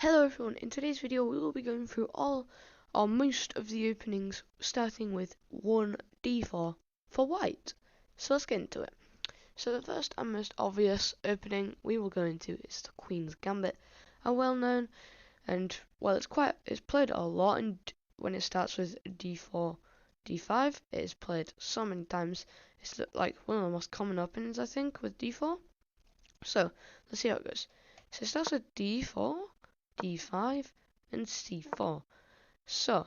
Hello everyone, in today's video we will be going through all or most of the openings starting with 1d4 for white. So let's get into it. So the first and most obvious opening we will go into is the Queen's Gambit, a well known and well it's played a lot, and when it starts with d4, d5 it is played so many times. It's like one of the most common openings I think with d4. So let's see how it goes. So it starts with d4, d5 and c4. So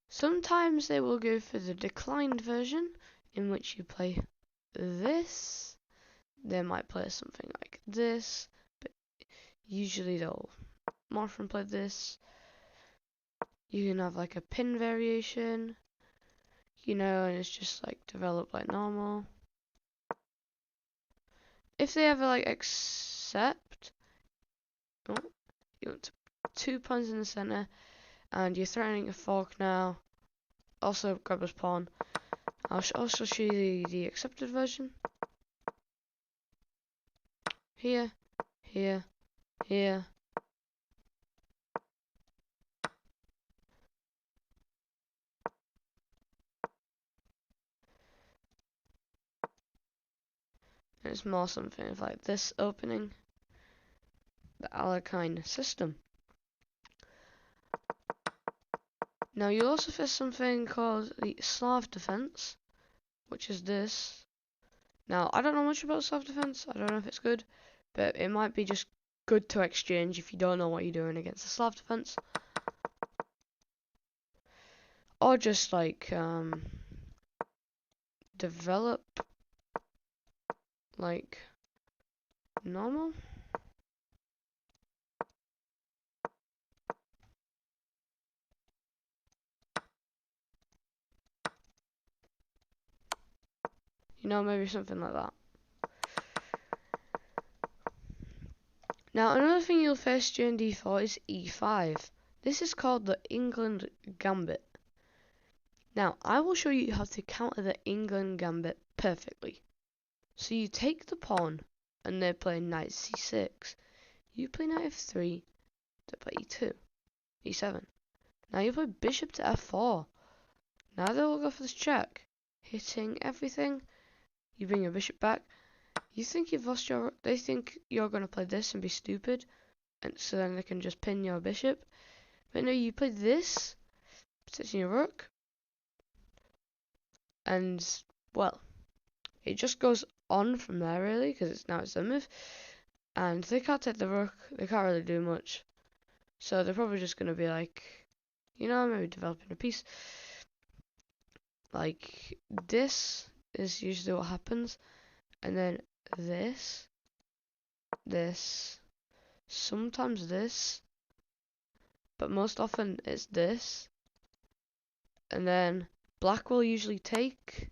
sometimes they will go for the declined version in which you play this. They might play something like this, but usually they'll more often play this. You can have like a pin variation, and it's just like developed like normal. If they ever like accept, you want 2 pawns in the center, and you're threatening a fork now. Also, grabber's pawn. I'll also show you the accepted version. Here, here, here. And it's more something like this opening. The Alekhine system. Now you also face something called the Slav defense, which is this. Now I don't know much about Slav defense. I don't know if it's good, but it might be just good to exchange if you don't know what you're doing against the Slav defense, or just like develop like normal. Maybe something like that. Now, another thing you'll face during d4 is e5. This is called the England Gambit. Now, I will show you how to counter the England Gambit perfectly. So you take the pawn, and they play knight c6. You play knight f3, they play e2, e7. Now you play bishop to f4. Now they will go for this check, hitting everything. You bring your bishop back. You think you've lost your... They think you're going to play this and be stupid, and so then they can just pin your bishop. But no, you play this, protecting your rook, and, well, it just goes on from there, really, because now it's their move. And they can't take the rook, they can't really do much. So they're probably just going to be like, maybe developing a piece. Like, this is usually what happens. And then this, sometimes this, but most often it's this. And then black will usually take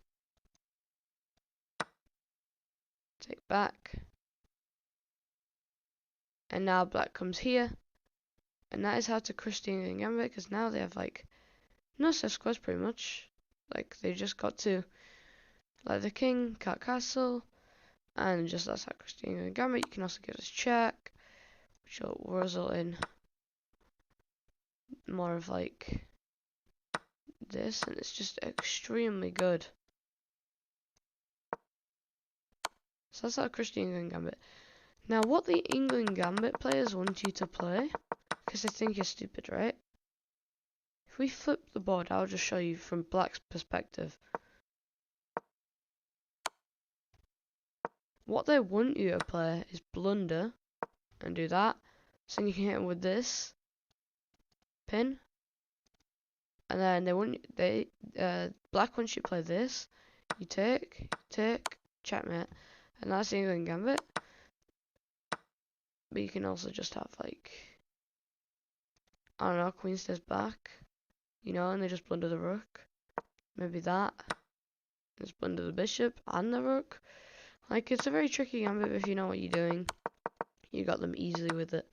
back. And now black comes here. And that is how to crush the England Gambit, because now they have like no set squares pretty much. Like they just got to like the king, cat castle, and just that's how crush the England Gambit. You can also give this check, which will result in more of like this, and it's just extremely good. So that's how crush the England Gambit. Now what the England Gambit players want you to play, because they think you're stupid, right? If we flip the board, I'll just show you from black's perspective. What they want you to play is blunder and do that. So you can hit them with this pin, and then black wants you to play this. You take, checkmate, and that's the England Gambit. But you can also just have like, I don't know, queen stays back, and they just blunder the rook. Maybe that. Just blunder the bishop and the rook. Like, it's a very tricky gambit, but if you know what you're doing, you got them easily with it.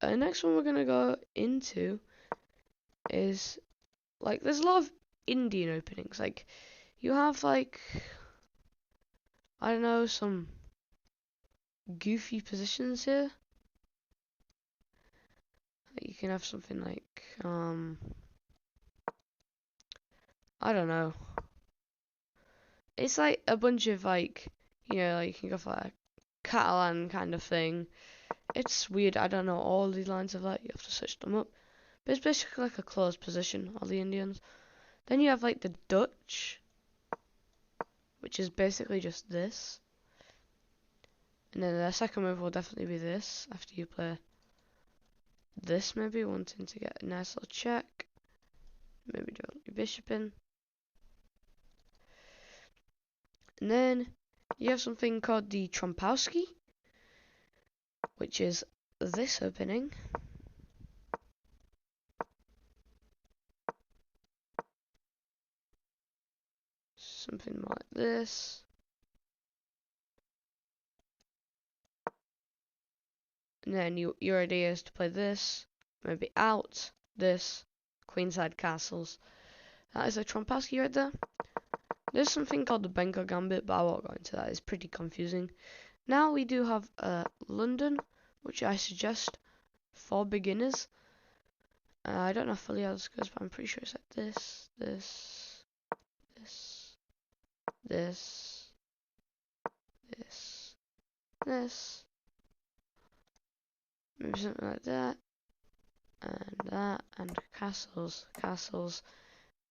Next one we're going to go into is, like, there's a lot of Indian openings. Like, you have, like, I don't know, some goofy positions here. can have something like, I don't know. It's like a bunch of like, you know, like you can go for like a Catalan kind of thing. It's weird. I don't know all these lines of that. You have to search them up. But it's basically like a closed position, all the Indians. Then you have like the Dutch, which is basically just this. And then the second move will definitely be this, after you play this maybe, wanting to get a nice little check. Maybe do your bishop in. And then you have something called the Trompowsky, which is this opening. Something more like this. And then your idea is to play this, maybe out, this, queenside castles. That is a Trompowsky right there. There's something called the Benko Gambit, but I won't go into that. It's pretty confusing. Now we do have London, which I suggest for beginners. I don't know fully how this goes, but I'm pretty sure it's like this, this, this, this, this, this. Maybe something like that, and castles, castles.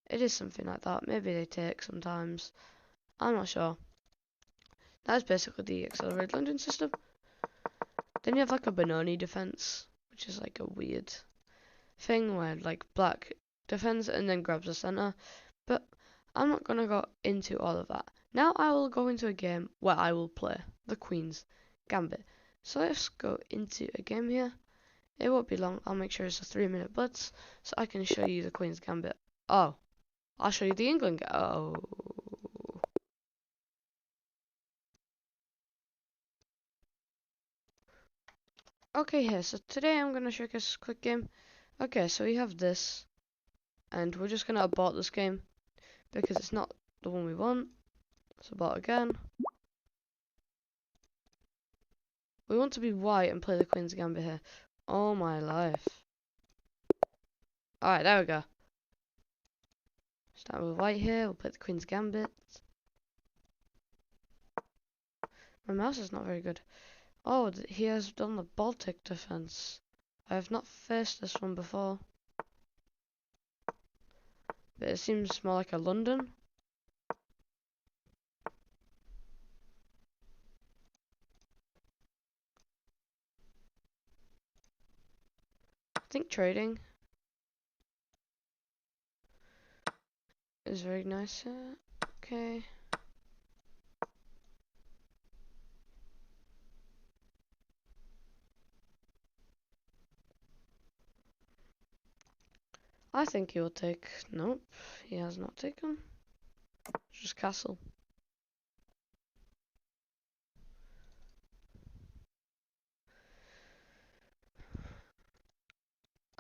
It is something like that. Maybe they take sometimes. I'm not sure. That's basically the accelerated London system. Then you have like a Benoni defense, which is like a weird thing where like black defends and then grabs the center. But I'm not gonna go into all of that. Now I will go into a game where I will play the Queen's Gambit. So let's go into a game here. It won't be long. I'll make sure it's a 3-minute blitz so I can show you the Queen's Gambit. Oh, I'll show you the England. Oh. Okay, here. So today I'm gonna show you guys a quick game. Okay, so we have this, and we're just gonna abort this game because it's not the one we want. Let's abort again. We want to be white and play the Queen's Gambit here. Oh my life. Alright, there we go. Start with white here, we'll play the Queen's Gambit. My mouse is not very good. Oh, he has done the Baltic defense. I have not faced this one before. But it seems more like a London. I think trading is very nice here. Okay. I think he will take. Nope, he has not taken. Just castle.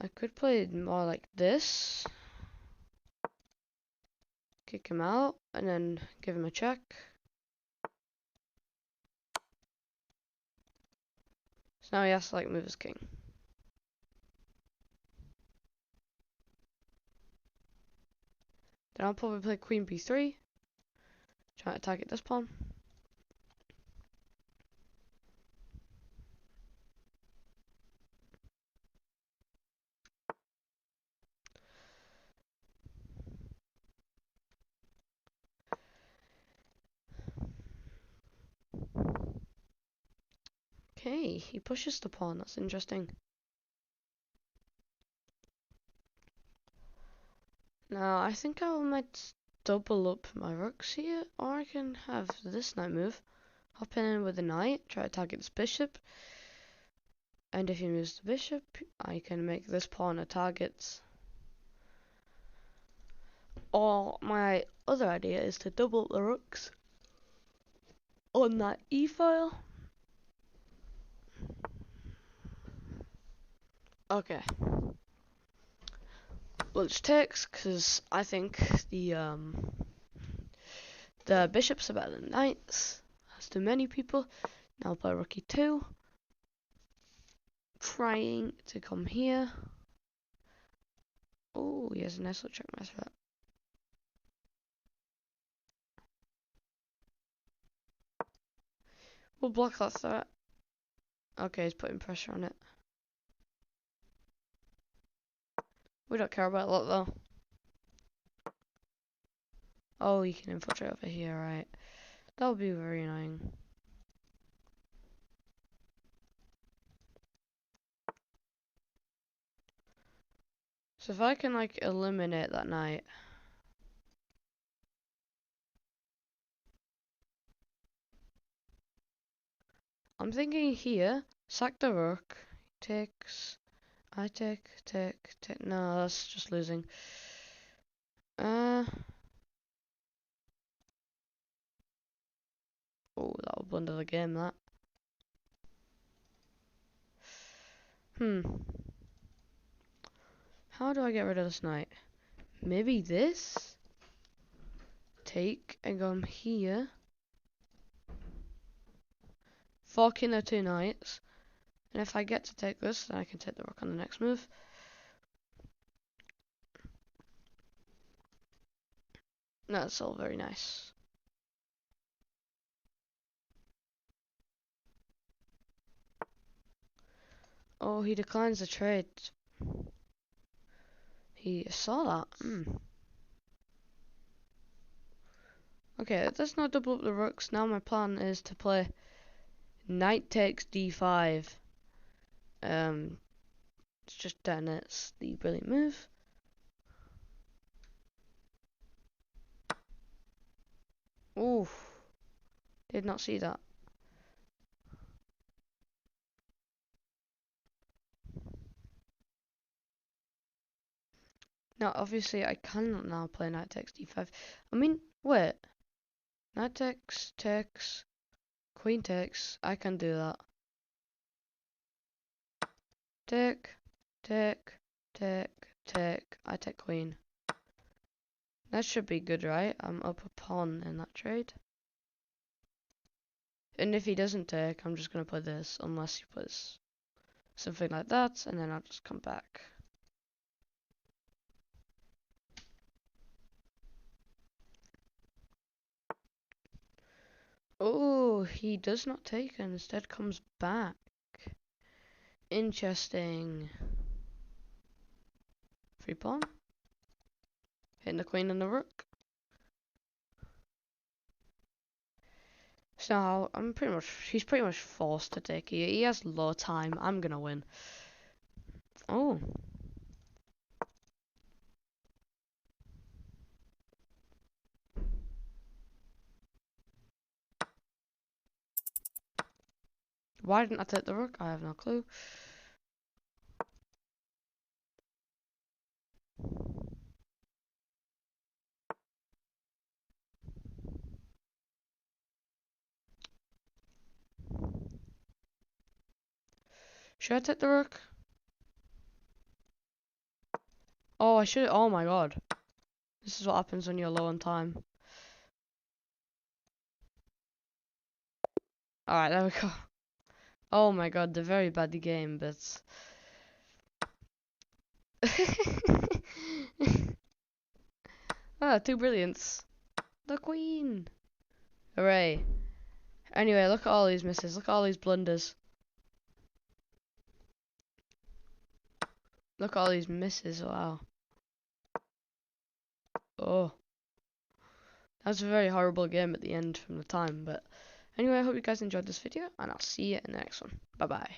I could play it more like this. Kick him out and then give him a check. So now he has to like move his king. Then I'll probably play Queen B3. Try to target this pawn. Okay, he pushes the pawn, that's interesting. Now, I think I might double up my rooks here, or I can have this knight move. Hop in with the knight, try to target this bishop. And if he moves the bishop, I can make this pawn a target. Or my other idea is to double the rooks on that e-file. Okay. Well, it takes because I think the bishops are better than knights, as do many people. Now I'll play rook e2, trying to come here. Oh, he has a nice little checkmate. We'll block that threat. Okay, he's putting pressure on it. We don't care about that though. Oh, he can infiltrate over here, right? That would be very annoying. So if I can like eliminate that knight. I'm thinking here, sack the rook, takes, I take, no, that's just losing. Oh, that will blunder the game, that. How do I get rid of this knight? Maybe this? Take, and go here. Forking the two knights. And if I get to take this, then I can take the rook on the next move. That's all very nice. Oh, he declines the trade. He saw that. Okay, let's not double up the rooks. Now my plan is to play knight takes d5. It's just it's the brilliant move. Oof. Did not see that. Now, obviously, I cannot now play knight takes d5. I mean, wait. Knight takes, queen takes. I can do that. Take. I take queen. That should be good, right? I'm up a pawn in that trade. And if he doesn't take, I'm just going to play this, unless he plays something like that, and then I'll just come back. Oh, he does not take and instead comes back. Interesting. Free pawn. Hitting the queen and the rook. So now he's pretty much forced to take here. He has low time. I'm gonna win. Oh. Why didn't I take the rook? I have no clue. Should I take the rook? Oh, I should. Oh my god. This is what happens when you're low on time. Alright, there we go. Oh my god, the very bad game, but... two brilliants. The queen. Hooray. Anyway, look at all these misses. Look at all these blunders. Look at all these misses. Wow. Oh. That was a very horrible game at the end from the time. But anyway, I hope you guys enjoyed this video. And I'll see you in the next one. Bye bye.